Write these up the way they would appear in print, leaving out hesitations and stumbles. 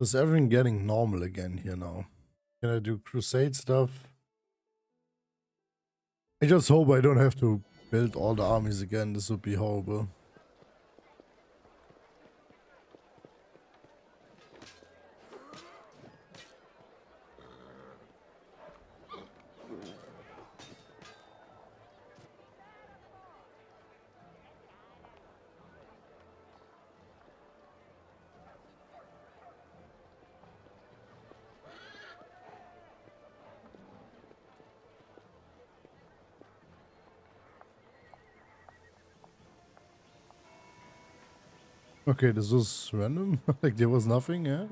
Is everything getting normal again here now? Can I do Crusade stuff? I just hope I don't have to build all the armies again. This would be horrible. Okay, this was random. Like there was nothing, yeah?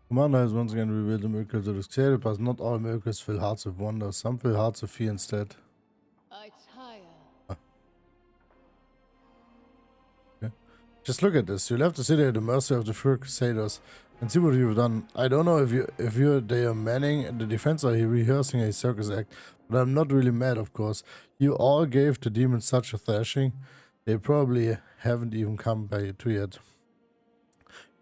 Commander has once again revealed the miracle to the Crusade, but not all miracles fill hearts with wonder. Some fill hearts with fear instead. I tire. Okay. Just look at this. You left the city at the mercy of the fur crusaders. And see what you've done. I don't know if they are manning the defense or rehearsing a circus act, but I'm not really mad, of course. You all gave the demons such a thrashing. They probably haven't even come by to yet.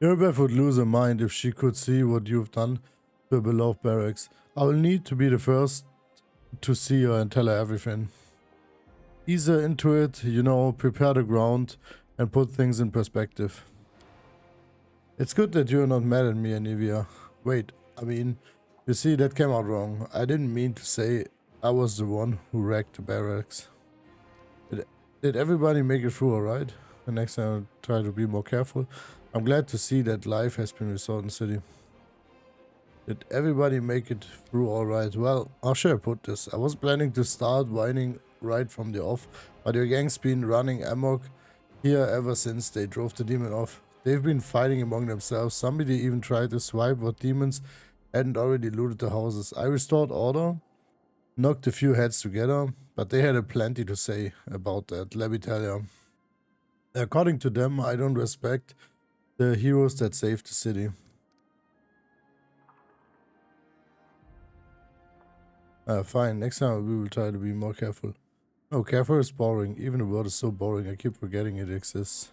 Irabeth would lose her mind if she could see what you've done to her beloved barracks. I will need to be the first to see her and tell her everything. Ease her into it, you know, prepare the ground and put things in perspective. It's good that you're not mad at me, Anivia. Wait, I mean, you see, that came out wrong. I didn't mean to say I was the one who wrecked the barracks. Did everybody make it through alright? The next time I'll try to be more careful. I'm glad to see that life has been restored in the city. Did everybody make it through alright? Well, how should I put this? I was planning to start whining right from the off, but your gang's been running amok here ever since they drove the demon off. They've been fighting among themselves. Somebody even tried to swipe what demons hadn't already looted the houses. I restored order, knocked a few heads together, but they had a plenty to say about that, let me tell you. According to them, I don't respect the heroes that saved the city. Fine, next time we will try to be more careful. No, careful is boring. Even the word is so boring, I keep forgetting it exists.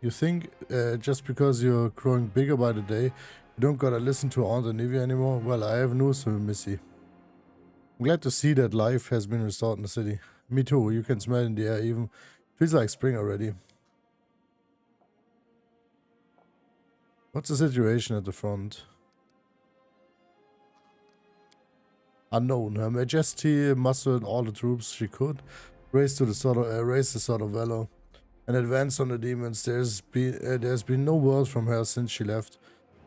You think just because you're growing bigger by the day, you don't gotta listen to Aunt Anivia anymore? Well, I have news for you, Missy. I'm glad to see that life has been restored in the city. Me too, you can smell it in the air even. Feels like spring already. What's the situation at the front? Unknown. Her Majesty mustered all the troops she could, raised the sword of valor, and advanced on the demons. There's been no word from her since she left.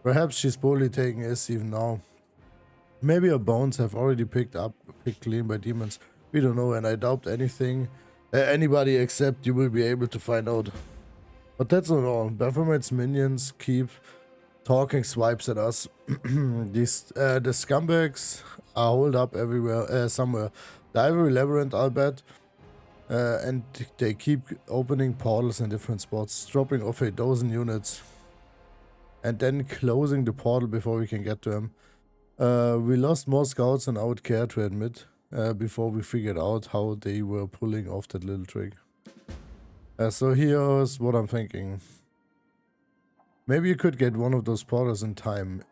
Perhaps she's boldly taking Is even now. Maybe her bones have already picked clean by demons. We don't know, and I doubt anybody except you will be able to find out. But that's not all. Baphomet's minions keep talking swipes at us. The scumbags are holed up everywhere, somewhere. The Ivory Labyrinth, I'll bet. And they keep opening portals in different spots, dropping off a dozen units. And then closing the portal before we can get to them. We lost more scouts than I would care to admit, before we figured out how they were pulling off that little trick. So here's what I'm thinking. Maybe you could get one of those portals in time.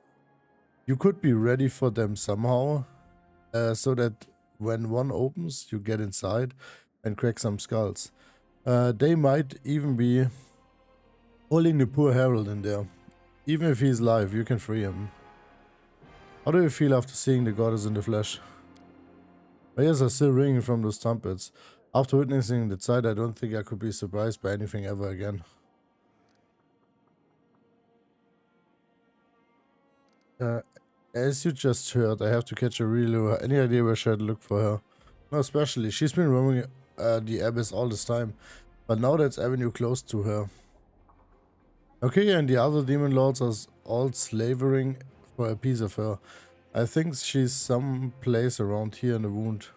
You could be ready for them somehow, so that when one opens, you get inside and crack some skulls. They might even be holding the poor Herald in there. Even if he's alive, you can free him. How do you feel after seeing the goddess in the flesh? My ears are still ringing from those trumpets. After witnessing the sight, I don't think I could be surprised by anything ever again. As you just heard, I have to catch a real lure. Any idea where should I look for her? No, especially. She's been roaming the abyss all this time, but now that's avenue close to her. Okay, and the other demon lords are all slavering for a piece of her. I think she's someplace around here in the wound.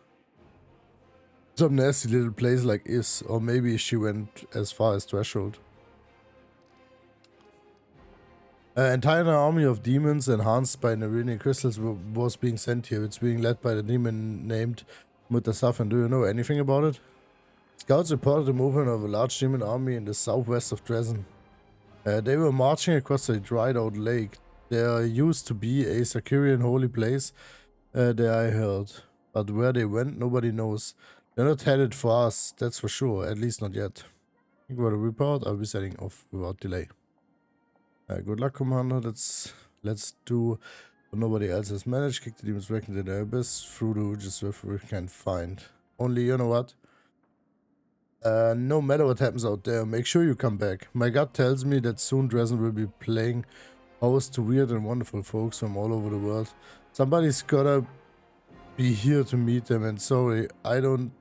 Some nasty little place like Is, or maybe she went as far as Threshold. An entire army of demons enhanced by Nerinian crystals was being sent here. It's being led by the demon named Mutasafan. Do you know anything about it? Scouts reported the movement of a large demon army in the southwest of Drezen. They were marching across a dried-out lake. There used to be a Sakirian holy place there, I heard. But where they went, nobody knows. They're not headed for us, that's for sure. At least not yet. Thank you for the report. I'll be setting off without delay. Good luck, Commander. Let's do what nobody else has managed. Kick the demons back into the abyss through the hooges we can find. Only, you know what? No matter what happens out there, make sure you come back. My gut tells me that soon Drezen will be playing host to weird and wonderful folks from all over the world. Somebody's gotta be here to meet them, and sorry, I don't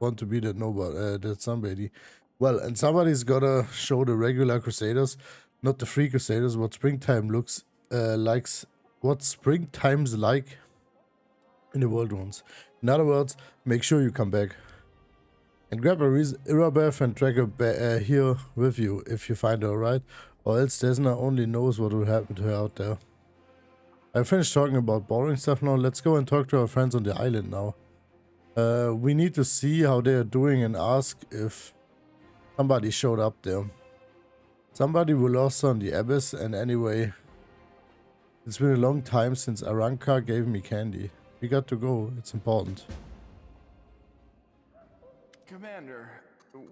want to be that nobody, that somebody. Well, and somebody's gotta show the regular Crusaders, not the free Crusaders, what springtime looks what springtime's like in the Worldwounds. In other words, make sure you come back. And grab a Irabeth and drag her here with you if you find her, alright? Or else Desna only knows what will happen to her out there. I finished talking about boring stuff now. Let's go and talk to our friends on the island now. We need to see how they are doing and ask if somebody showed up there. Somebody were lost on the abyss, and anyway, it's been a long time since Aranka gave me candy. We got to go. It's important. Commander,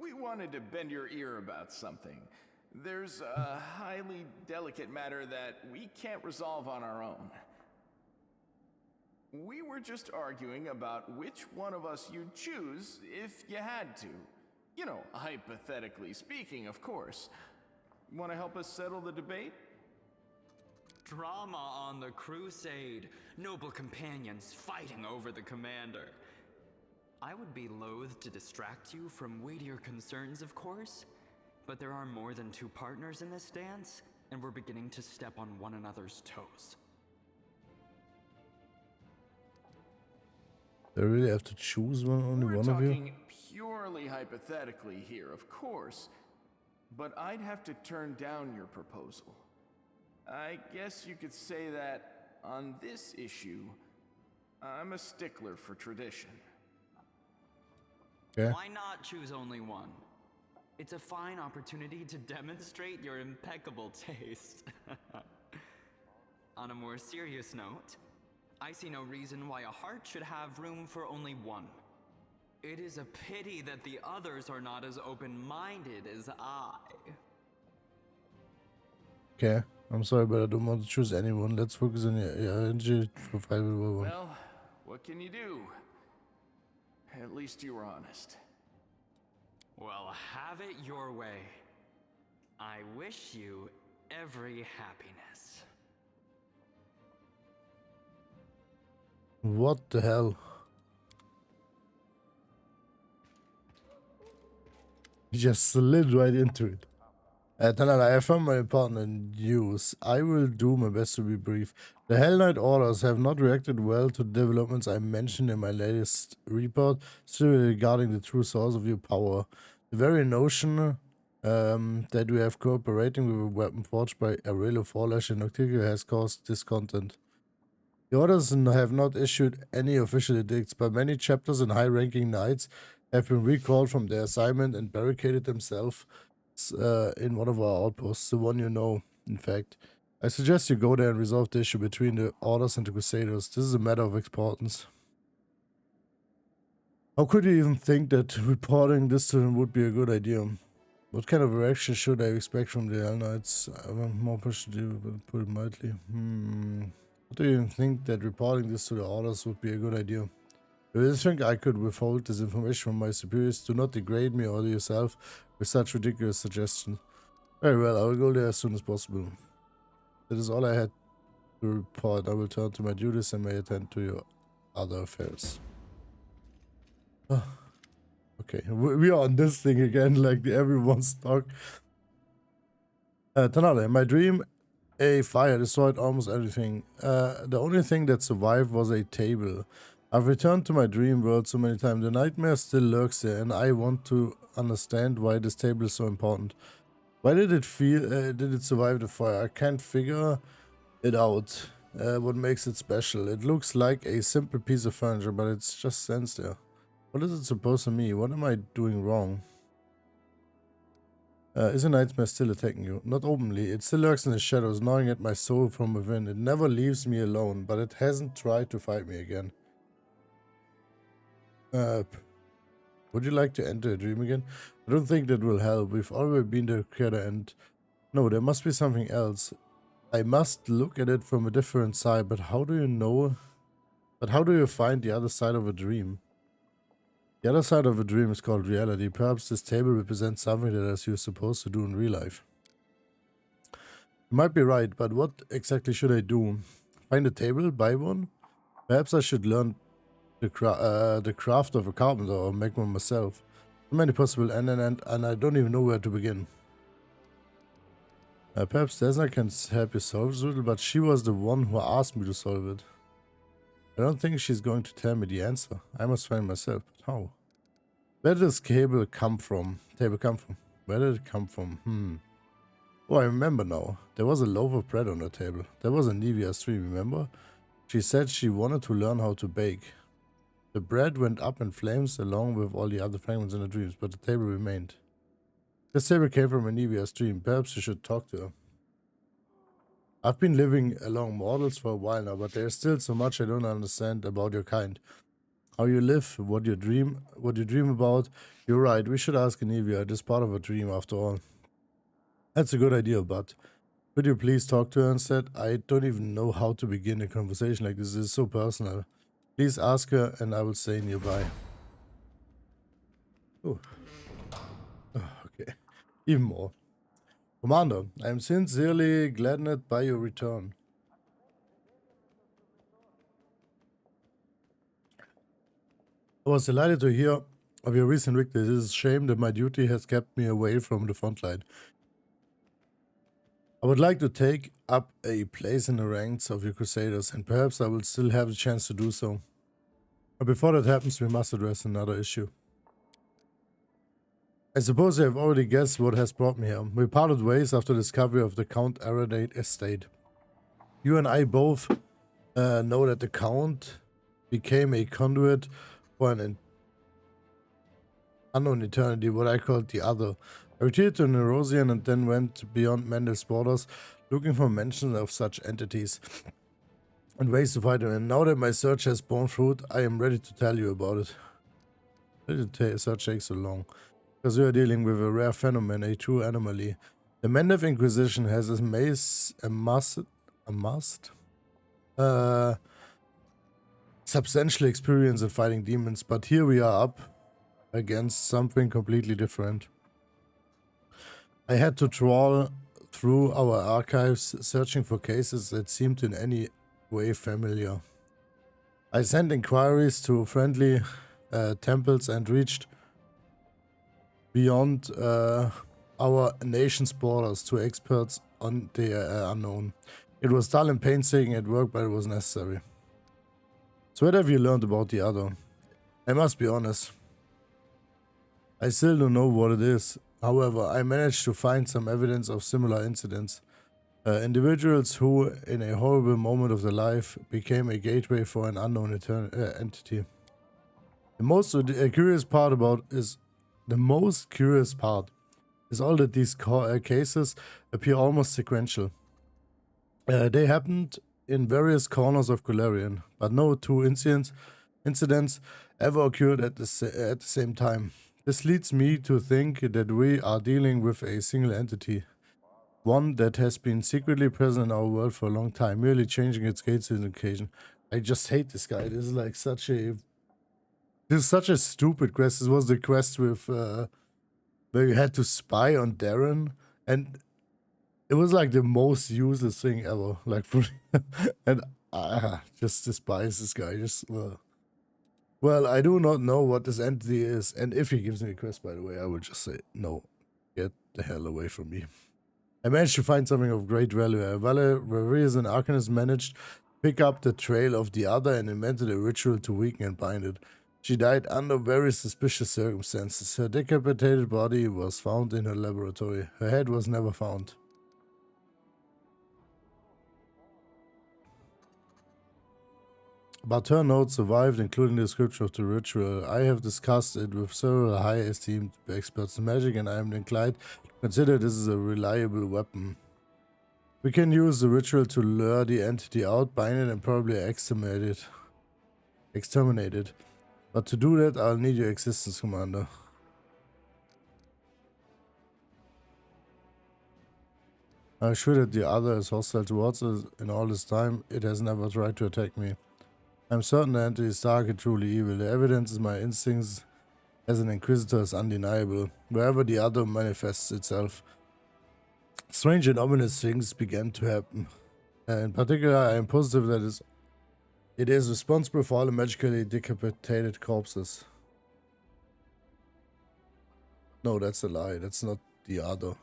we wanted to bend your ear about something. There's a highly delicate matter that we can't resolve on our own. We were just arguing about which one of us you'd choose if you had to. You know, hypothetically speaking, of course. Want to help us settle the debate? Drama on the Crusade. Noble companions fighting over the commander. I would be loath to distract you from weightier concerns, of course, but there are more than two partners in this dance, and we're beginning to step on one another's toes. They really have to choose only one of you? We're talking purely hypothetically here, of course, but I'd have to turn down your proposal. I guess you could say that on this issue, I'm a stickler for tradition. Okay. Why not choose only one? It's a fine opportunity to demonstrate your impeccable taste. On a more serious note, I see no reason why a heart should have room for only one. It is a pity that the others are not as open-minded as I. Okay, I'm sorry, but I don't want to choose anyone. Let's focus on your energy for 5-1. Well, what can you do? At least you were honest. Well, have it your way. I wish you every happiness. What the hell? He just slid right into it. Tanada, I found my partner news. I will do my best to be brief. The Hell Knight orders have not reacted well to the developments I mentioned in my latest report, still regarding the true source of your power. The very notion that we have cooperating with a weapon forged by Avail of Forlash and Noctilia has caused discontent. The orders have not issued any official edicts, but many chapters and high-ranking knights have been recalled from their assignment and barricaded themselves in one of our outposts, the one you know, in fact. I suggest you go there and resolve the issue between the orders and the Crusaders. This is a matter of importance. How could you even think that reporting this to them would be a good idea? What kind of reaction should I expect from the Hell Knights? I want more push to do, but put it mildly. What do you even think that reporting this to the orders would be a good idea? If you think I could withhold this information from my superiors, do not degrade me or yourself with such ridiculous suggestions. Very well, I will go there as soon as possible. That is all I had to report. I will turn to my duties and may attend to your other affairs. Okay, we are on this thing again, like everyone's talk. Tanada, in my dream, a fire destroyed almost everything. The only thing that survived was a table. I've returned to my dream world so many times. The nightmare still lurks there, and I want to understand why this table is so important. Why did it survive the fire? I can't figure it out. What makes it special? It looks like a simple piece of furniture, but it just stands there. What is it supposed to mean? What am I doing wrong? Is a nightmare still attacking you? Not openly. It still lurks in the shadows, gnawing at my soul from within. It never leaves me alone, but it hasn't tried to fight me again. Would you like to enter a dream again? I don't think that will help. We've already been together and... No, there must be something else. I must look at it from a different side, but how do you know? But how do you find the other side of a dream? The other side of a dream is called reality. Perhaps this table represents something that as you're supposed to do in real life. You might be right, but what exactly should I do? Find a table? Buy one? Perhaps I should learn the craft of a carpenter or make one myself. So many possible and I don't even know where to begin. Perhaps Desna can help you solve this riddle, but she was the one who asked me to solve it. I don't think she's going to tell me the answer. I must find myself, but how? Where did this table come from? Where did it come from? Oh, I remember now. There was a loaf of bread on the table. There was a Nivea's tree, remember? She said she wanted to learn how to bake. The bread went up in flames along with all the other fragments in the dreams, but the table remained. This table came from Nivea's dream. Perhaps you should talk to her. I've been living along mortals for a while now, but there's still so much I don't understand about your kind. How you live, what you dream about. You're right, we should ask Nivea. It is part of a dream after all. That's a good idea, but could you please talk to her instead? I don't even know how to begin a conversation like this. It's so personal. Please ask her and I will stay nearby. Oh. Okay. Even more. Commander, I am sincerely gladdened by your return. I was delighted to hear of your recent victory. It is a shame that my duty has kept me away from the front line. I would like to take up a place in the ranks of your Crusaders, and perhaps I will still have the chance to do so. But before that happens, we must address another issue. I suppose you have already guessed what has brought me here. We parted ways after the discovery of the Count Aradate estate. You and I both know that the Count became a conduit for an unknown eternity, what I called the Other. I retreated to Nerosian and then went beyond Mendel's borders, looking for mentions of such entities and ways to fight them. And now that my search has borne fruit, I am ready to tell you about it. Why did the search take so long? Because we are dealing with a rare phenomenon, a true anomaly. The Mendev Inquisition has amassed substantial experience in fighting demons, but here we are up against something completely different. I had to trawl through our archives, searching for cases that seemed in any way familiar. I sent inquiries to friendly temples and reached beyond our nation's borders to experts on the unknown. It was dull and painstaking at work, but it was necessary. So what have you learned about the Other? I must be honest. I still don't know what it is. However, I managed to find some evidence of similar incidents. Individuals who, in a horrible moment of their life, became a gateway for an unknown entity. The most curious part is all that these cases appear almost sequential. They happened in various corners of Golarion, but no two incidents ever occurred at the same time. This leads me to think that we are dealing with a single entity, one that has been secretly present in our world for a long time, merely changing its gates on occasion. I just hate this guy. This is such a stupid quest. This was the quest with where you had to spy on Darren, and it was like the most useless thing ever. Like, and I just despise this guy. Well, I do not know what this entity is, and if he gives me a quest, by the way, I would just say, no, get the hell away from me. I managed to find something of great value. Valerius and Arcanist managed to pick up the trail of the Other and invented a ritual to weaken and bind it. She died under very suspicious circumstances. Her decapitated body was found in her laboratory. Her head was never found. But her note survived, including the description of the ritual. I have discussed it with several high esteemed experts in magic, and I am inclined to consider this as a reliable weapon. We can use the ritual to lure the entity out, bind it, and probably exterminate it. But to do that, I'll need your existence, Commander. I'm sure that the other is hostile towards us. In all this time, it has never tried to attack me. I'm certain the entity is dark and truly evil. The evidence is my instincts as an Inquisitor is undeniable. Wherever the other manifests itself, strange and ominous things began to happen. In particular, I am positive that it is responsible for all the magically decapitated corpses. No, that's a lie. That's not the other.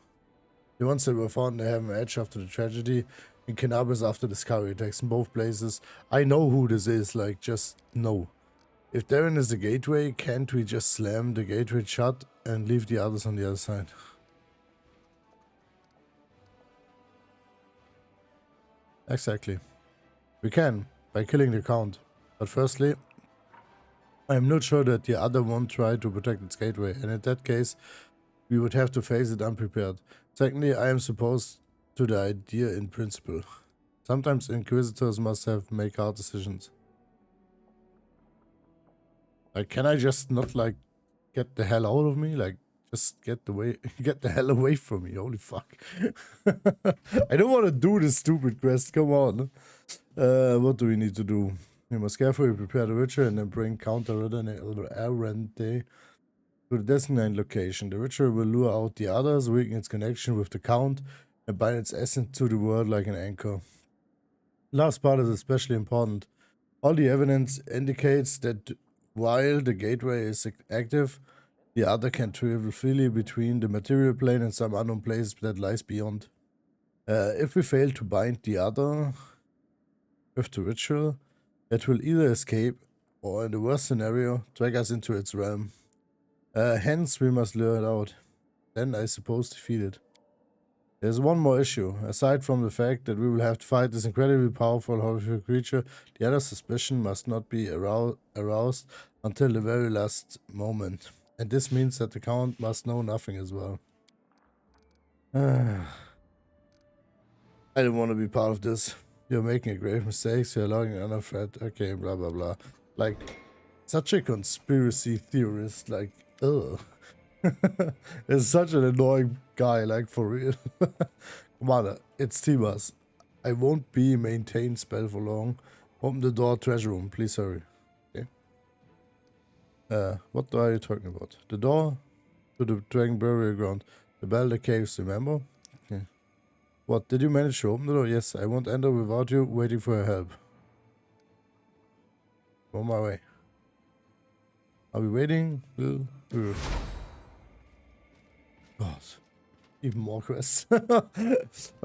The ones that were found in the Heaven Edge after the tragedy, in Cannabis after the Scary attacks in both places. I know who this is, like, just no. If Darren is the gateway, can't we just slam the gateway shut and leave the others on the other side? Exactly. We can, by killing the Count. But firstly, I am not sure that the other won't try to protect its gateway, and in that case, we would have to face it unprepared. Secondly, I am supposed to the idea in principle. Sometimes Inquisitors must make hard decisions. Like, can I just not, like, get the hell out of me? Like, just get the hell away from me. Holy fuck. I don't want to do this stupid quest. Come on. What do we need to do? We must carefully prepare the ritual and then bring Counter-Errante to the designated location. The ritual will lure out the others, weaken its connection with the Count, and bind its essence to the world like an anchor. Last part is especially important. All the evidence indicates that while the gateway is active, the other can travel freely between the material plane and some unknown place that lies beyond. If we fail to bind the other with the ritual, it will either escape or, in the worst scenario, drag us into its realm. Hence, we must lure it out. Then, I suppose, defeat it. There's one more issue. Aside from the fact that we will have to fight this incredibly powerful, horrific creature, the other suspicion must not be aroused until the very last moment. And this means that the Count must know nothing as well. I don't want to be part of this. You're making a grave mistake, you're allowing another threat. Okay, blah blah blah. Like, such a conspiracy theorist, like, ugh. It's such an annoying guy, like, for real. Commander, it's Timas. I won't be maintained spell for long. Open the door, treasure room, please hurry. Okay. What are you talking about? The door to the dragon burial ground. The bell that caves, remember? Okay. What, did you manage to open the door? Yes, I won't enter without you waiting for your help. On my way. Are we waiting? God. Even more quests.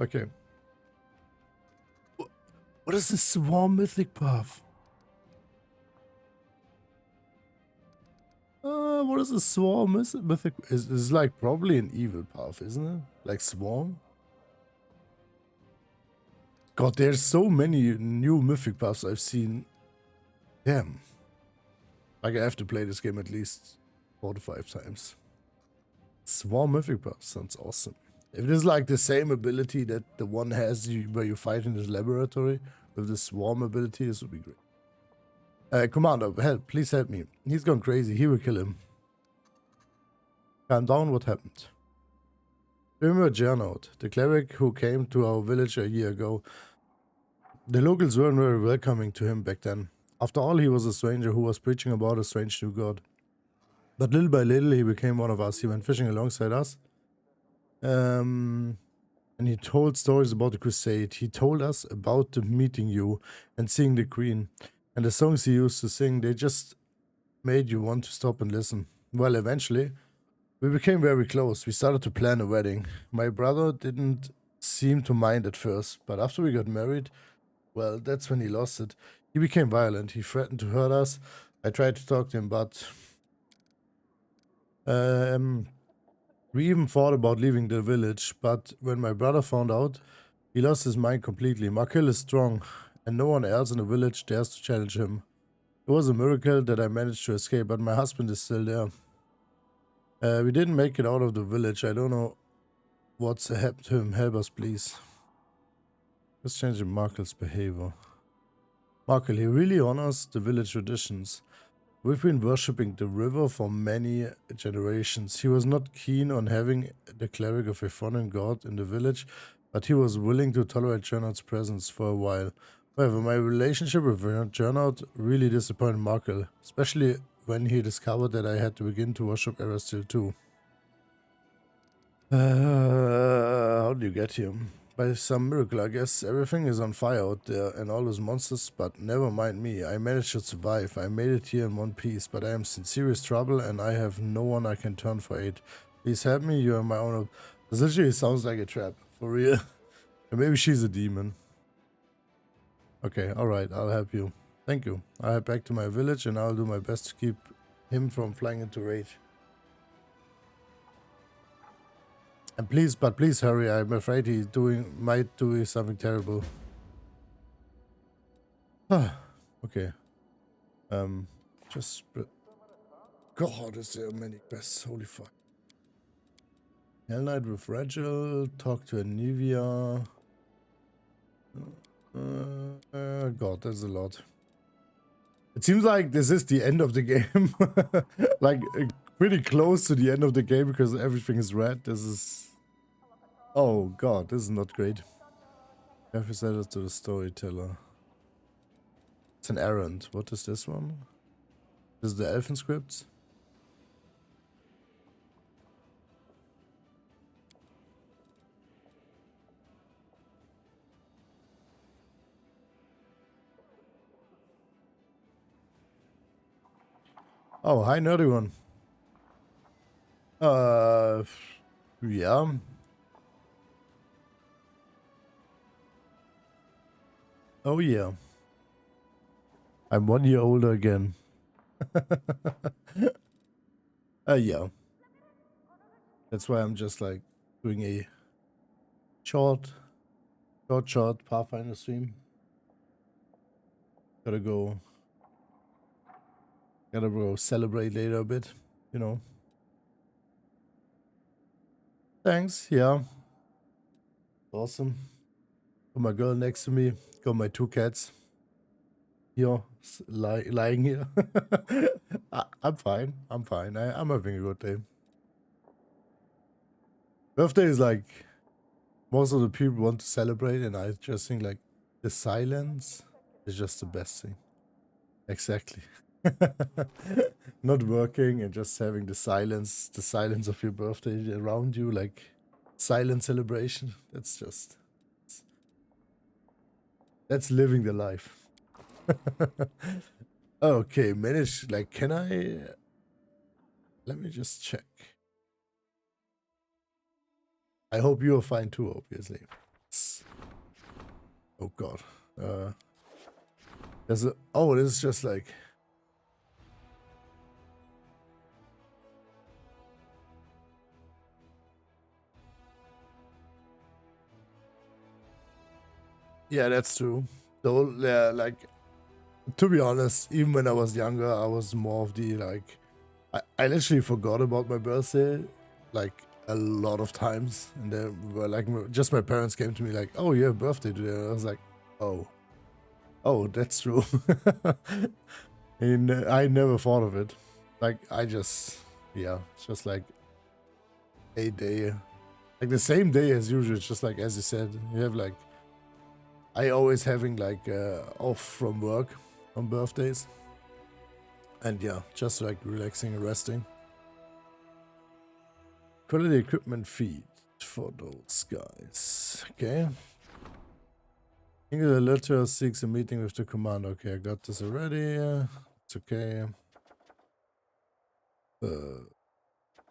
Okay. What is this swarm mythic path? What is a swarm mythic? It's like probably an evil path, isn't it? Like swarm? God, there's so many new mythic paths I've seen. Damn. Like, I have to play this game at least 4 to 5 times. Swarm mythic path sounds awesome. If it is like the same ability that the one has where you fight in this laboratory with the swarm ability, this would be great. Commander, help, please help me. He's gone crazy, he will kill him. Calm down, what happened? Remember Gernot, the cleric who came to our village a year ago. The locals weren't very welcoming to him back then. After all, he was a stranger who was preaching about a strange new god. But little by little, he became one of us. He went fishing alongside us. And he told stories about the Crusade. He told us about meeting you and seeing the Queen. And the songs he used to sing, they just made you want to stop and listen. Well, eventually, we became very close. We started to plan a wedding. My brother didn't seem to mind at first, but after we got married, well, that's when he lost it. He became violent. He threatened to hurt us. I tried to talk to him, but we even thought about leaving the village, but when my brother found out, he lost his mind completely. Markill is strong, and no one else in the village dares to challenge him. It was a miracle that I managed to escape, but my husband is still there. We didn't make it out of the village. I don't know what's happened to him. Help us, please. Let's change Markel's behavior. Markel, he really honors the village traditions. We've been worshipping the river for many generations. He was not keen on having the cleric of a foreign god in the village, but he was willing to tolerate Gernard's presence for a while. However, my relationship with Gernard really disappointed Markel, especially when he discovered that I had to begin to worship Erastil too. How do you get here? By some miracle, I guess. Everything is on fire out there and all those monsters, but never mind me. I managed to survive. I made it here in one piece, but I am in serious trouble and I have no one I can turn for aid. Please help me, you are my own. This literally sounds like a trap, for real. And maybe she's a demon. Okay, alright, I'll help you. Thank you. I'll head back to my village and I'll do my best to keep him from flying into rage. And please hurry, I'm afraid he might do something terrible. Okay. Just... God, is there many quests, holy fuck. Hell Knight with Rachel, talk to Anivia. God, that's a lot. It seems like this is the end of the game. Like, pretty close to the end of the game because everything is red. This is... Oh god, this is not great. Have you said it to the storyteller? It's an errand. What is this one? This is the elfin scripts? Oh, hi nerdy one. Yeah. Oh yeah. I'm 1 year older again. Yeah. That's why I'm just like doing a short Pathfinder stream. Gotta go celebrate later a bit, you know. Thanks, yeah. Awesome. Got my girl next to me. Got my 2 cats. Here, lying here. I'm fine. I'm fine. I'm having a good day. Birthday is like most of the people want to celebrate, and I just think like the silence is just the best thing. Exactly. Not working and just having the silence of your birthday around you, like silent celebration. That's living the life. Okay, manage, like, can I... Let me just check. I hope you're fine too, obviously. Oh god. There's a... Oh, this is just like... Yeah, that's true. Though, yeah, like... To be honest, even when I was younger, I was more of the, like... I literally forgot about my birthday, like, a lot of times. And they were like, just my parents came to me like, oh, you have a birthday today. And I was like, oh. Oh, that's true. And I never thought of it. Like, I just... Yeah, it's just like... a day. Like, the same day as usual. It's just like, as you said, you have, like... I always having, like, off from work on birthdays. And yeah, just like relaxing and resting. Quality equipment feed for those guys. Okay. King of the letter seeks a meeting with the commander. Okay, I got this already. It's okay. The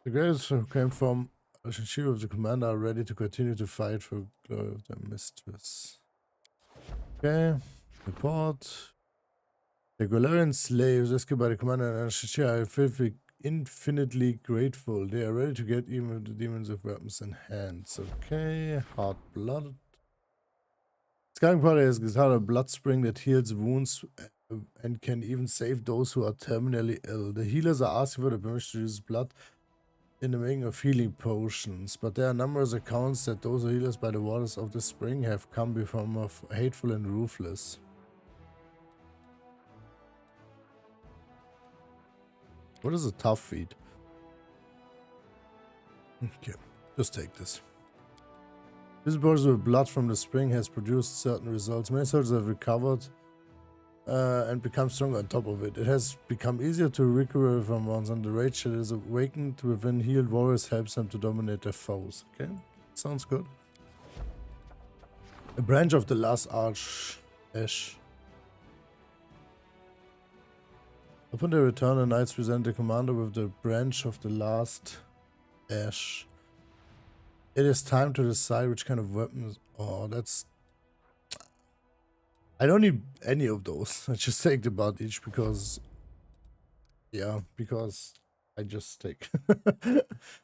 guys who came from relationship with the commander are ready to continue to fight for glory of their mistress. Okay. Report. The Golarian slaves rescued by the commander and Ashishia are infinitely grateful. They are ready to get even with the demons with weapons in hands. Okay, hard blooded. Skyrim Party has got a blood spring that heals wounds and can even save those who are terminally ill. The healers are asking for the permission to use blood in the making of healing potions, but there are numerous accounts that those who healers by the waters of the spring have come become of hateful and ruthless. What is a tough feat? Okay, just take this. This person with blood from the spring has produced certain results. Many soldiers have recovered and become stronger on top of it. It has become easier to recover from wounds, and the rage that is awakened within healed warriors helps them to dominate their foes. Okay, sounds good. A branch of the last arch ash. Upon their return, the knights present the commander with the branch of the last ash. It is time to decide which kind of weapons. Oh, that's. I don't need any of those. I just take the blood each because. Yeah, because I just take.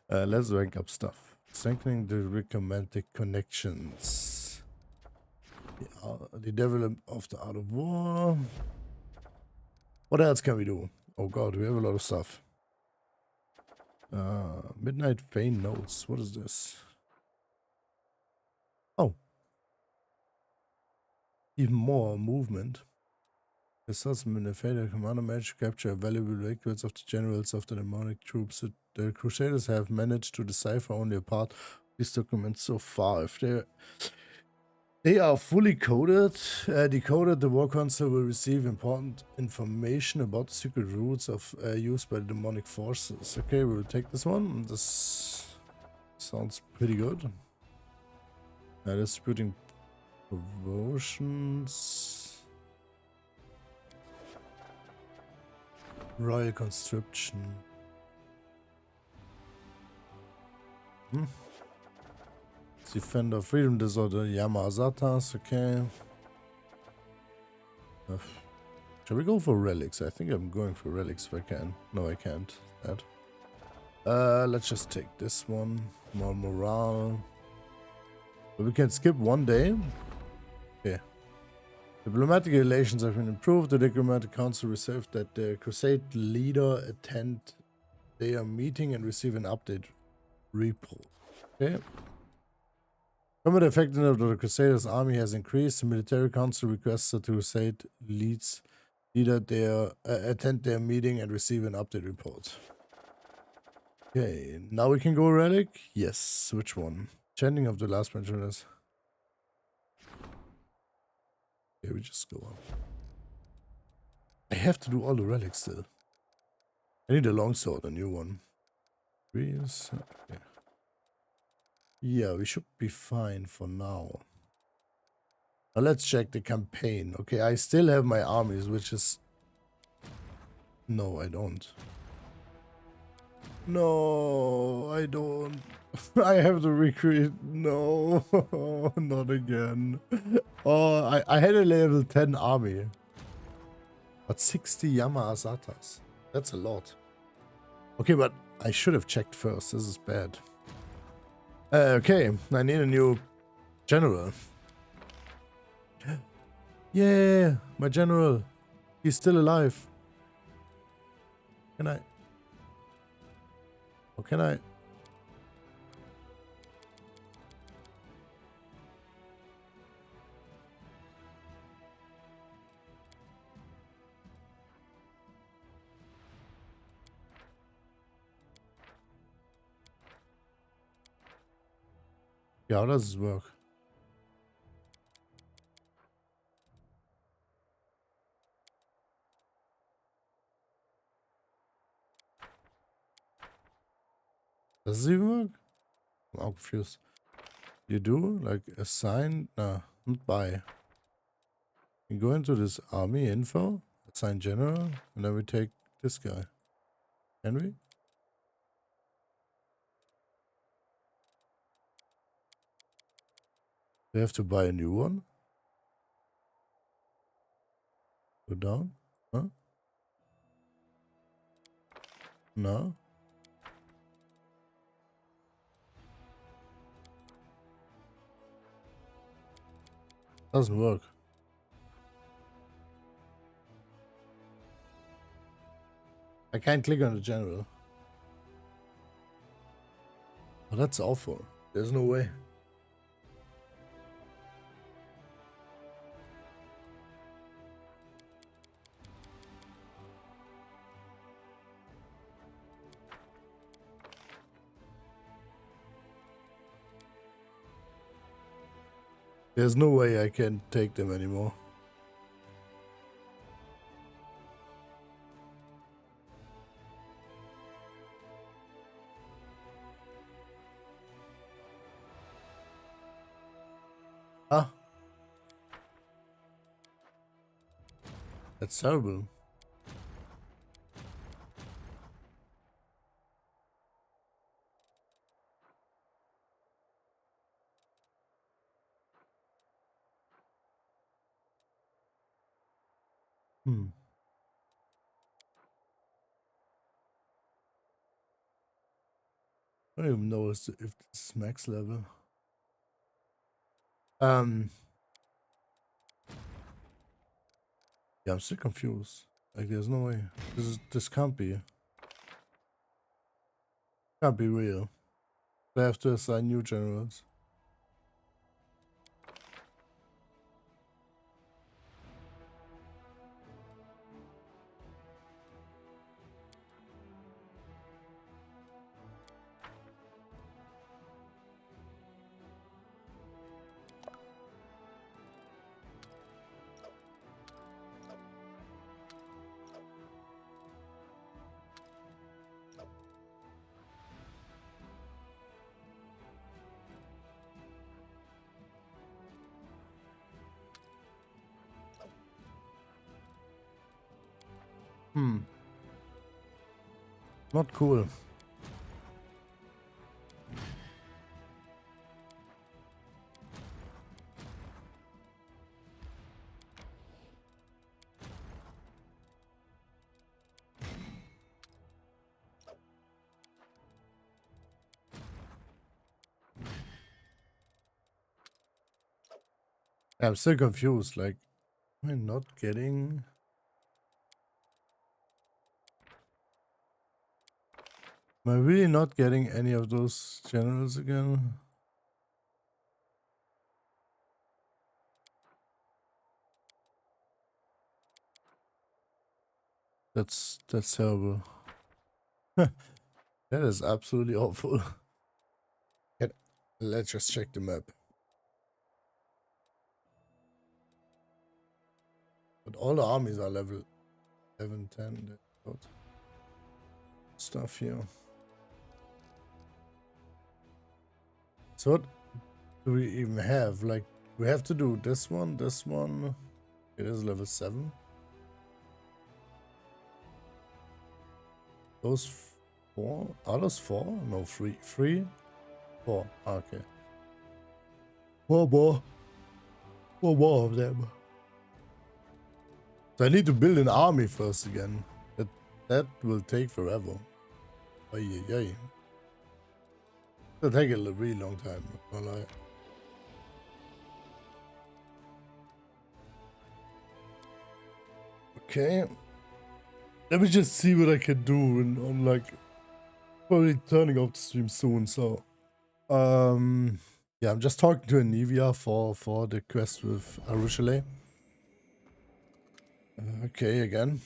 Let's rank up stuff. Strengthening the romantic connections. The development of the art of war. What else can we do? Oh god, we have a lot of stuff. Midnight Vein Notes. What is this? Oh. Even more movement. The Sussman, the failure commander managed to capture valuable records of the generals of the demonic troops. The Crusaders have managed to decipher only a part of these documents so far. If they are fully decoded, the War Council will receive important information about the secret routes of used by the demonic forces. Okay, we will take this one. This sounds pretty good. Distributing promotions. Royal Conscription. Defender Freedom Disorder, Yamazatas, okay. Shall we go for relics? I think I'm going for relics if I can. No, I can't. Let's just take this one. More morale. But we can skip one day. Okay. Diplomatic relations have been improved. The Diplomatic Council reserved that the Crusade leader attend their meeting and receive an update report. Okay. Combat effectiveness of the Crusaders' army has increased. The Military Council requests that the Crusade leader attend their meeting and receive an update report. Okay, now we can go relic. Yes, which one? Chanting of the last pensioners. Okay, we just go on. I have to do all the relics still. I need a longsword, a new one. Okay. Yeah, we should be fine for now. Now let's check the campaign. Okay, I still have my armies, which is... No, I don't. No, I don't. I have to recreate. No, not again. Oh, I had a level 10 army. But 60 Yama Asatas. That's a lot. Okay, but I should have checked first. This is bad. Okay, I need a new general. Yeah, my general. He's still alive. Can I? Or can I? Yeah, how does this work? Does it even work? I'm all confused. You do? Like assign? Nah, not buy. You go into this army info, assign general, and then we take this guy. Can we? We have to buy a new one? Go down? Huh? No? Doesn't work. I can't click on the general. Oh, that's awful. There's no way. There's no way I can take them anymore. Ah. That's terrible. Hmm. I don't even know if this is max level. Yeah, I'm still confused. Like, there's no way. This can't be. Can't be real. They have to assign new generals. Hmm. Not cool. I'm still confused. Like, am I not getting? Am I really not getting any of those generals again? That's terrible. That is absolutely awful. Let's just check the map. But all the armies are level 11, 10. They've got stuff here. So what do we even have? Like, we have to do this one, this one. It is level 7. Those 4? Are those 4? No, 3. 3? 4. Okay. 4 more. 4 more of them. So I need to build an army first again. That will take forever. Ay, ay, ay. It'll take a really long time. Not gonna lie. Okay. Let me just see what I can do, and I'm like probably turning off the stream soon. So, yeah, I'm just talking to Anivia for the quest with Arushale. Okay, again.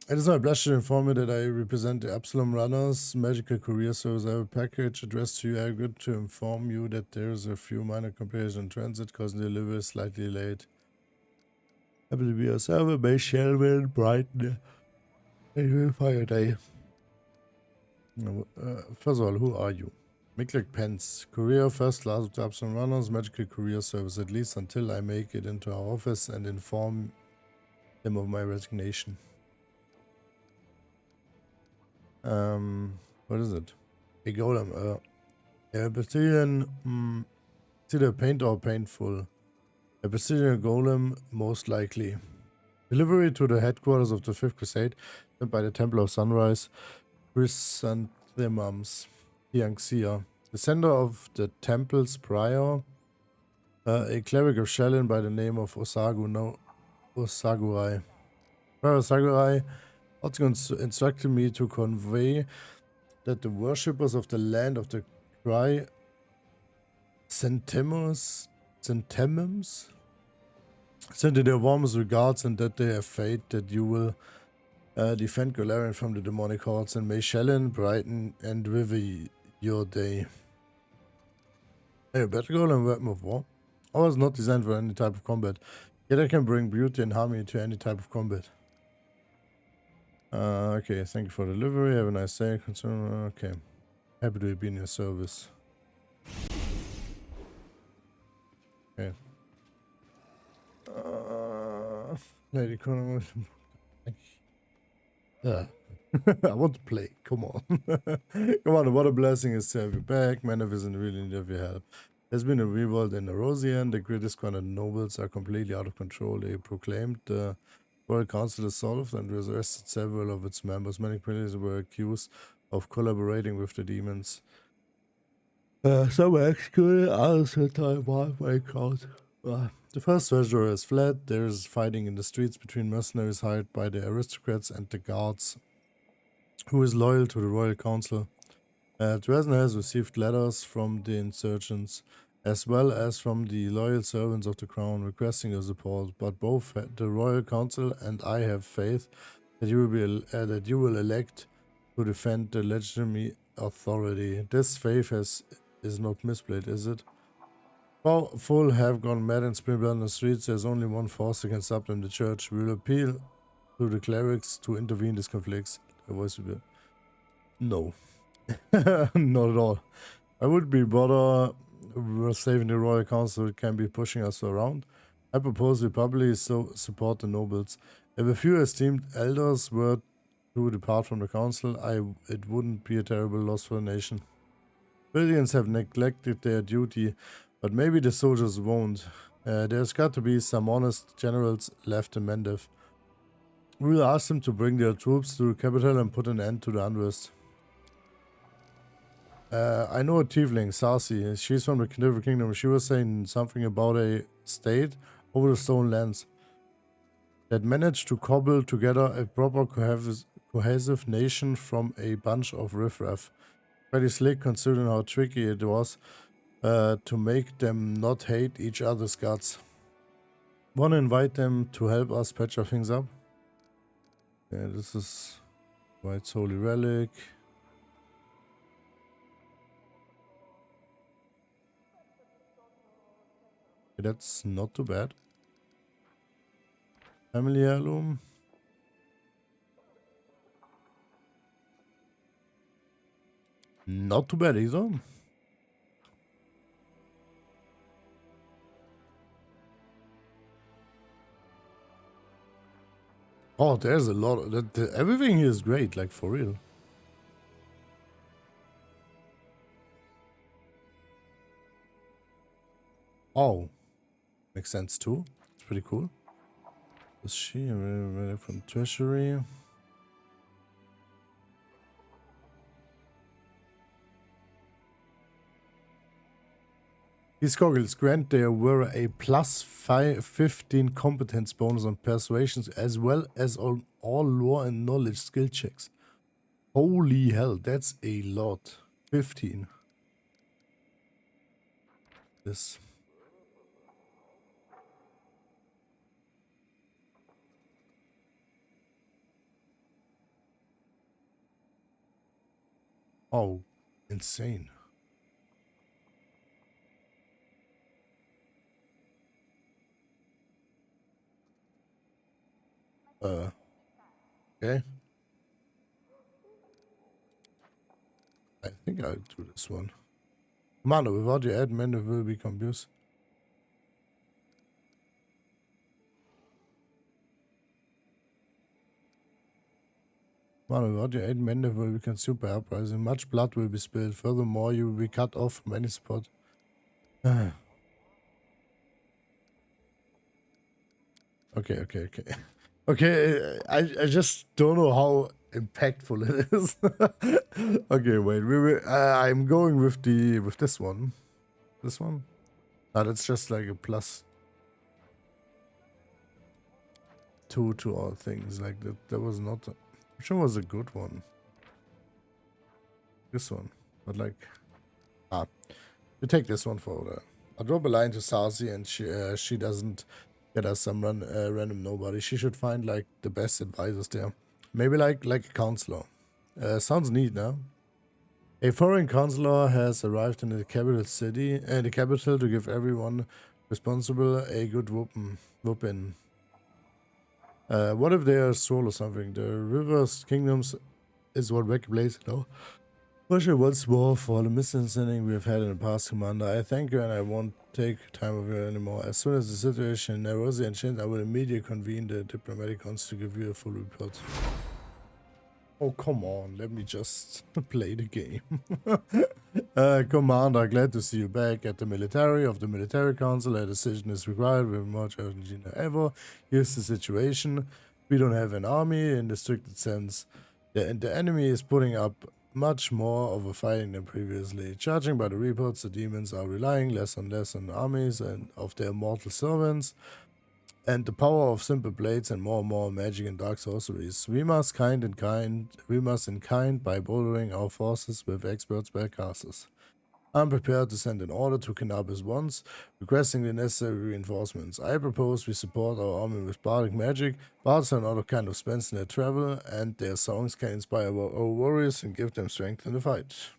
It is my pleasure to inform you that I represent the Absalom Runners Magical Courier Service. I have a package addressed to you. I'm good to inform you that there's a few minor complications in transit causing delivery is slightly late. Happy to be your server, May Shelvin, Brighton. Fire day. First of all, who are you? Miklik Pence, Courier, first class of the Absalom Runners Magical Courier Service, at least until I make it into our office and inform them of my resignation. What is it? A golem. A Brazilian, it's either paint or painful. A Brazilian golem, most likely. Delivery to the headquarters of the 5th Crusade, sent by the Temple of Sunrise, Chrysanthemums, Yangxia. The sender of the temple's prior, A cleric of Shalin by the name of Osagurai. Osagurai also instructed me to convey that the worshippers of the land of the Cry Centemums send you their warmest regards, and that they have faith that you will defend Golarion from the demonic hordes, and may Shalin brighten and vivid your day. A battle goal and weapon of war. I was not designed for any type of combat, yet I can bring beauty and harmony to any type of combat. Okay, thank you for the delivery. Have a nice day. Okay. Happy to be in your service. Okay. Lady Conor. I want to play. Come on. Come on, what a blessing is to have you back. Manov isn't really in need of your help. There's been a revolt in Erosian. The great disgruntled nobles are completely out of control. They proclaimed the Royal Council dissolved and arrested several of its members. Many criminals were accused of collaborating with the demons. Some were executed, others were tied by crowd. The first treasurer has fled. There is fighting in the streets between mercenaries hired by the aristocrats and the guards, who is loyal to the Royal Council. Drezen has received letters from the insurgents, as well as from the loyal servants of the crown, requesting your support. But both the Royal Council and I have faith that you will elect to defend the legitimate authority. This faith is not misplaced, is it? Powerful have gone mad and spilled blood on the streets. There's only one force that can stop them: the church. We will appeal to the clerics to intervene in these conflicts. A voice will be... No. Not at all. I would be bothered with saving the Royal Council. It can be pushing us around. I propose we publicly support the nobles. If a few esteemed elders were to depart from the council, it wouldn't be a terrible loss for the nation. Billions have neglected their duty, but maybe the soldiers won't. There's got to be some honest generals left in Mendev. We'll ask them to bring their troops to the capital and put an end to the unrest. I know a tiefling, Sarsi. She's from the Kniver Kingdom. She was saying something about a state over the stone lands that managed to cobble together a proper cohesive nation from a bunch of riffraff. Pretty slick considering how tricky it was to make them not hate each other's guts. Wanna invite them to help us patch our things up? Yeah, this is White's Holy Relic. Okay, that's not too bad. Family heirloom. Not too bad either. Oh, there's a lot of that. Everything here is great, like for real. Oh, makes sense too. It's pretty cool. Is she from treasury? These goggles grant their wearer a plus 15 competence bonus on persuasions, as well as on all lore and knowledge skill checks. Holy hell, that's a lot. 15. This. Oh, insane. Okay. I think I'll do this one. Mano, without your admin, it will be confused. Mano, without your admin, it will be consumed by uprising. Much blood will be spilled. Furthermore, you will be cut off from any spot. Okay. Okay, I just don't know how impactful it is. Okay, wait. I'm going with this one. This one. That's just like a +2 to all things. Like that was not. Which one was a good one? This one. But like, you take this one for that. I drop a line to Sarsi, and she doesn't get us some random nobody. She should find like the best advisors there. Maybe like a counselor. Sounds neat, no? A foreign counselor has arrived in the capital city, the capital, to give everyone responsible a good whooping. What if they are soul or something? The River's Kingdoms is what Wacky Blaze, you know? Wish it once more for the misunderstanding we have had in the past, Commander. I thank you and I won't take time of you anymore. As soon as the situation in Narosi and Shin, I will immediately convene the diplomatic council to give you a full report. Oh, come on, let me just play the game. Commander, glad to see you back at the military of the military council. A decision is required with much urgency than ever. Here's the situation. We don't have an army in the stricted sense. The enemy is putting up much more of a fighting than previously. Judging by the reports, the demons are relying less and less on armies and of their mortal servants, and the power of simple blades and more magic and dark sorceries. We must in kind by bolstering our forces with expert spellcasters. I'm prepared to send an order to Canabis once, requesting the necessary reinforcements. I propose we support our army with bardic magic. Bards are another kind of spells in their travel, and their songs can inspire our warriors and give them strength in the fight.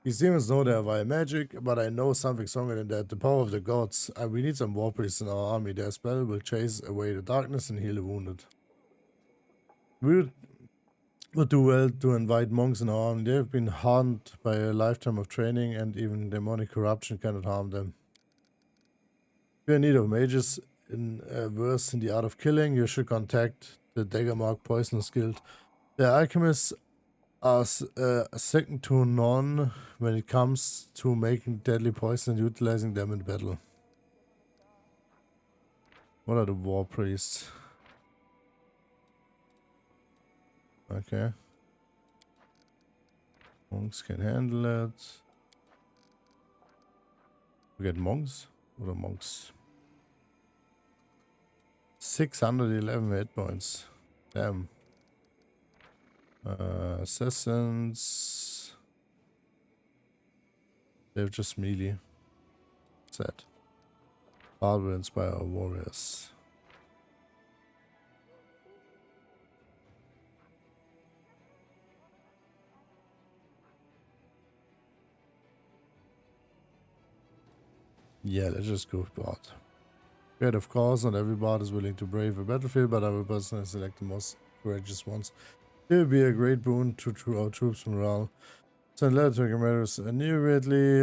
These demons know they are via magic, but I know something stronger than that. The power of the gods. We need some war priests in our army. Their spell will chase away the darkness and heal the wounded. We would do well to invite monks in our army. They have been harmed by a lifetime of training, and even demonic corruption cannot harm them. If you're in need of mages versed in the art of killing, you should contact the Daggermark Poisonous Guild. The alchemists are second to none when it comes to making deadly poison and utilizing them in battle. What are the war priests? Okay. Monks can handle it. We get monks? What are monks? 611 hit points. Damn. Assassins. They're just melee. Sad. Bard will inspire our warriors. Yeah, let's just go with Bard. Great, of course, not every Bard is willing to brave a battlefield, but I will personally select the most courageous ones. It will be a great boon to our troops' morale. Send letter to commanders immediately,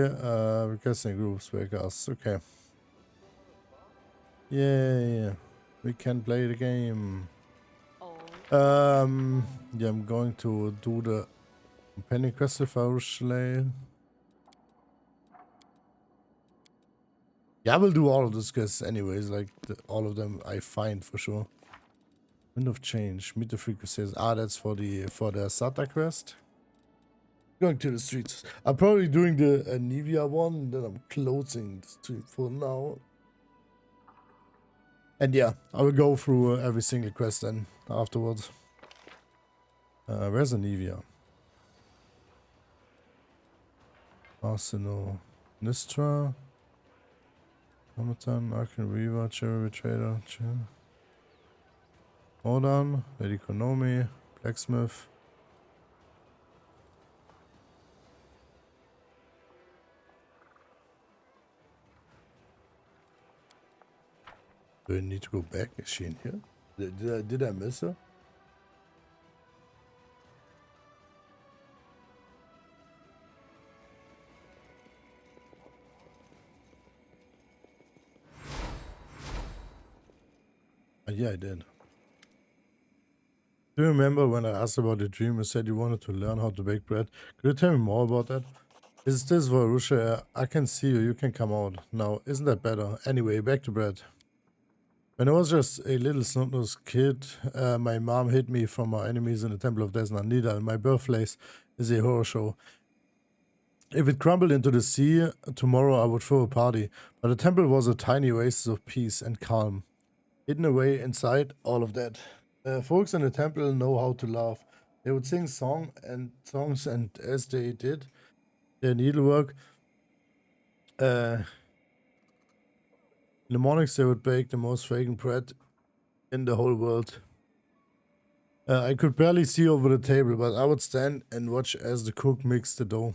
requesting group spellcasts. Okay. Yeah, we can play the game. Yeah, I'm going to do the companion quest with our Schley. Yeah, I will do all of those quests anyways, like all of them I find for sure. Wind of Change, meet the 3 Crusades. That's for the Sata quest. Going to the streets. I'm probably doing the Nivea one, then I'm closing the street for now. And yeah, I will go through every single quest then afterwards. Where's Nivea? Arsenal, Nistra, Hamilton, Arcan Reaver, Cherry Trader, Ordan, Lady Konomi, Blacksmith. Do I need to go back? Is she in here? Did I miss her? Yeah, I did. Do you remember when I asked about the dream, you said you wanted to learn how to bake bread? Could you tell me more about that? Is this for Russia? I can see you, you can come out. Now, isn't that better? Anyway, back to bread. When I was just a little snot-nosed kid, my mom hid me from our enemies in the Temple of Desna Nidal. My birthplace is a horror show. If it crumbled into the sea tomorrow, I would throw a party. But the temple was a tiny oasis of peace and calm, hidden away inside all of that. Folks in the temple know how to laugh. They would sing songs, and as they did their needlework, in the mornings they would bake the most fragrant bread in the whole world. I could barely see over the table, but I would stand and watch as the cook mixed the dough,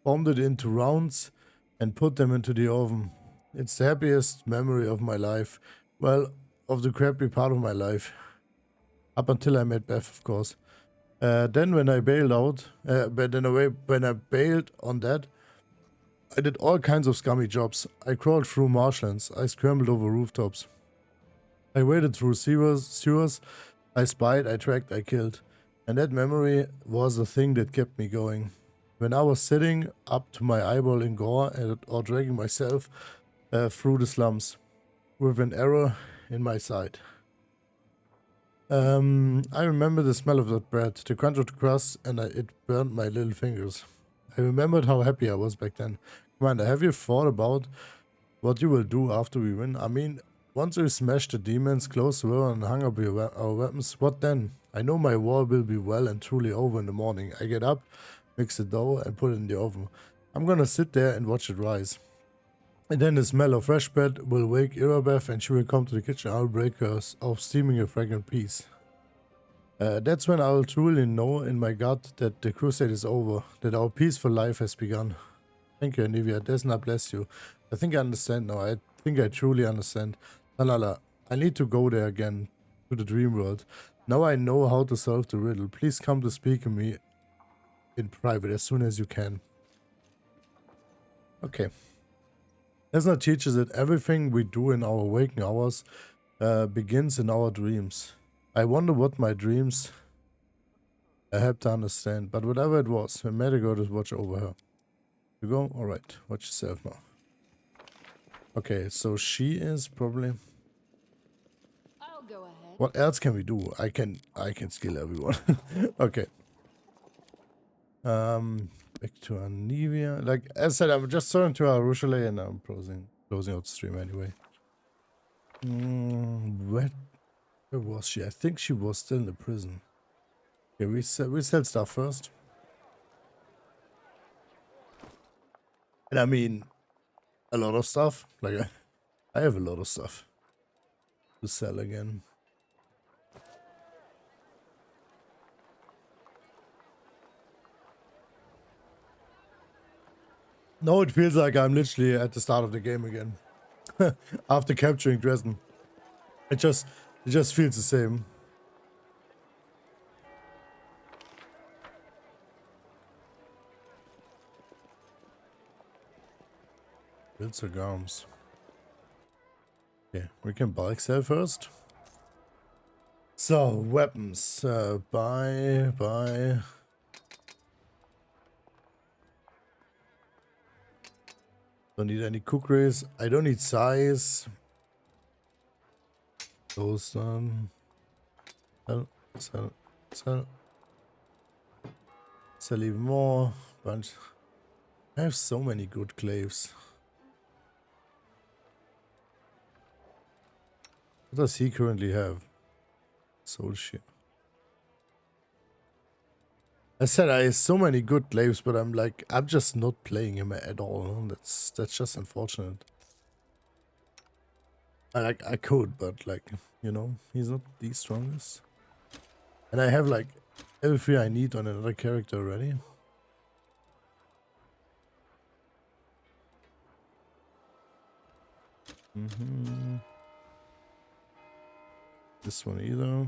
formed it into rounds, and put them into the oven. It's the happiest memory of my life. Well, of the crappy part of my life. Up until I met Beth, of course. Then when I bailed out, when I bailed on that, I did all kinds of scummy jobs. I crawled through marshlands. I scrambled over rooftops. I waded through sewers. I spied, I tracked, I killed. And that memory was the thing that kept me going. When I was sitting up to my eyeball in gore or dragging myself through the slums with an arrow in my side. I remember the smell of that bread, the crunch of the crust, and it burned my little fingers. I remembered how happy I was back then. Commander, have you thought about what you will do after we win? I mean, once we smash the demons, close the river, and hung up our weapons, what then? I know my war will be well and truly over in the morning. I get up, mix the dough, and put it in the oven. I'm gonna sit there and watch it rise. And then the smell of fresh bread will wake Irabeth, and she will come to the kitchen. I'll break her of steaming a fragrant piece. That's when I'll truly know in my gut that the crusade is over, that our peaceful life has begun. Thank you, Anivia. Desna, bless you. I think I understand now. I think I truly understand. Talala, I need to go there again, to the dream world. Now I know how to solve the riddle. Please come to speak to me in private as soon as you can. Okay. Desna teaches that everything we do in our waking hours begins in our dreams. I wonder what my dreams helped to understand, but whatever it was, I made a go to watch over her. You go? Alright, watch yourself now. Okay, so she is probably... I'll go ahead. What else can we do? I can skill everyone. Okay. Back to Anivia. Like as I said, I'm just turning to our Rochelle and I'm closing out the stream anyway. Where was she? I think she was still in the prison. Okay, we sell stuff first. And I mean, a lot of stuff. Like, I have a lot of stuff to sell again. No, it feels like I'm literally at the start of the game again. After capturing Drezen. It just feels the same. Build arms. Okay, we can bulk sell first. So, weapons. Buy. Don't need any cookeries. I don't need size. Those done. Sell. Sell even more. Bunch. I have so many good glaives. What does he currently have? Soul shit. I said I have so many good glaives, but I'm just not playing him at all. That's just unfortunate. I could, but you know, he's not the strongest. And I have everything I need on another character already. This one either.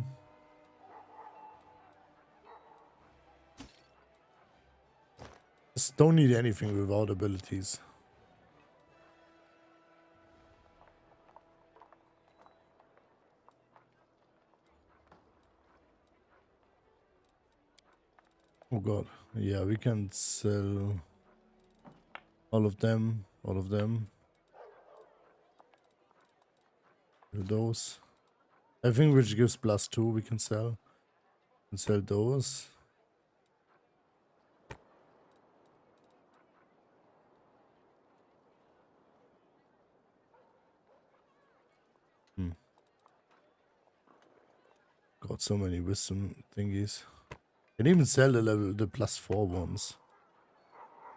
Just don't need anything without abilities. Oh god. Yeah, we can sell all of them. Those. I think which gives +2 we can sell. And sell those. got so many wisdom thingies. Can even sell the +4 ones.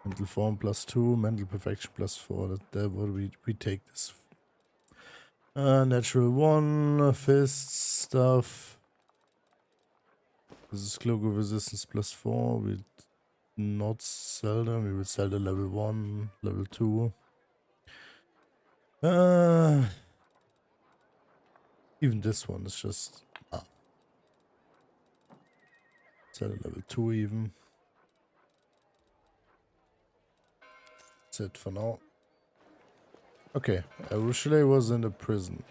Mental form +2, mental perfection +4. That what we take this. Natural 1, fist stuff. This is cloak of resistance +4. We not sell them. We will sell the level 1, level 2. Even this one is just sell the level 2 even. That's it for now. Okay, Rochelle was in a prison.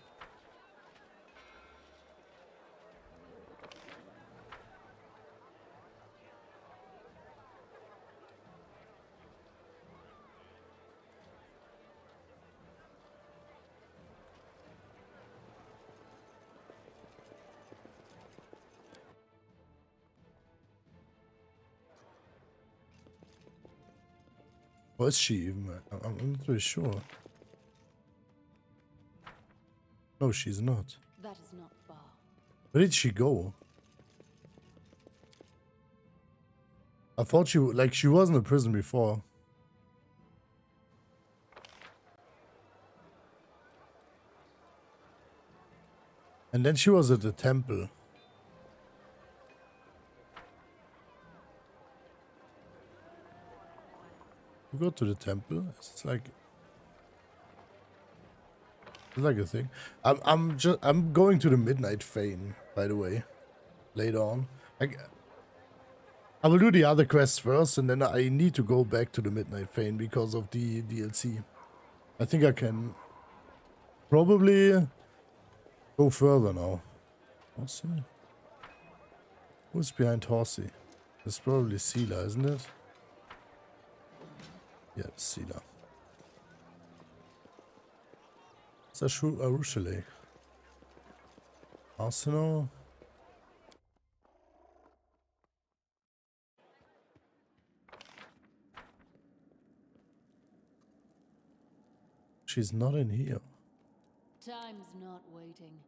Was she even? I'm not really sure. No, she's not. That is not far. Where did she go? I thought she was in a prison before. And then she was at the temple. You go to the temple. It's like a thing. I'm going to the Midnight Fane, by the way, later on. I will do the other quests first, and then I need to go back to the Midnight Fane because of the DLC. I think I can probably go further now. Horsey? Who's behind Horsey? It's probably Sela, isn't it? Yeah, it's Sela. It's Rochelle. Arsenal. She's not in here. Time's not waiting.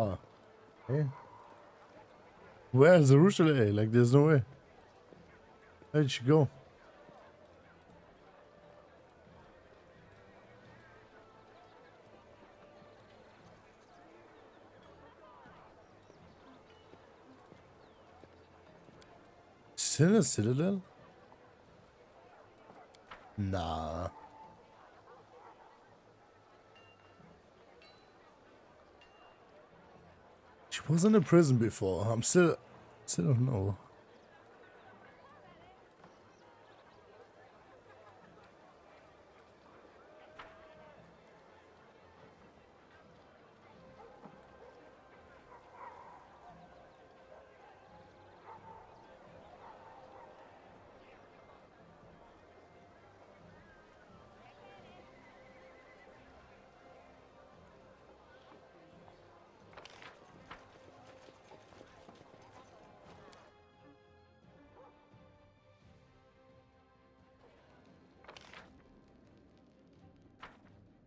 Ah. Hey. Where's the Rochelle? Like, there's no way. Where did she go? She's in a citadel? Nah. She was in a prison before. I'm still don't know.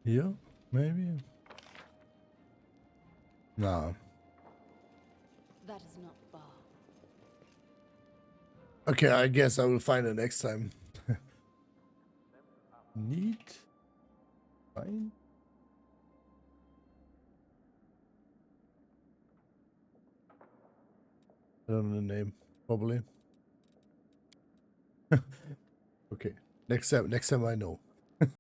Here? Maybe? Nah. That is not far. Okay, I guess I will find her next time. Neat. Fine. I don't know the name, probably. Okay. Next time I know.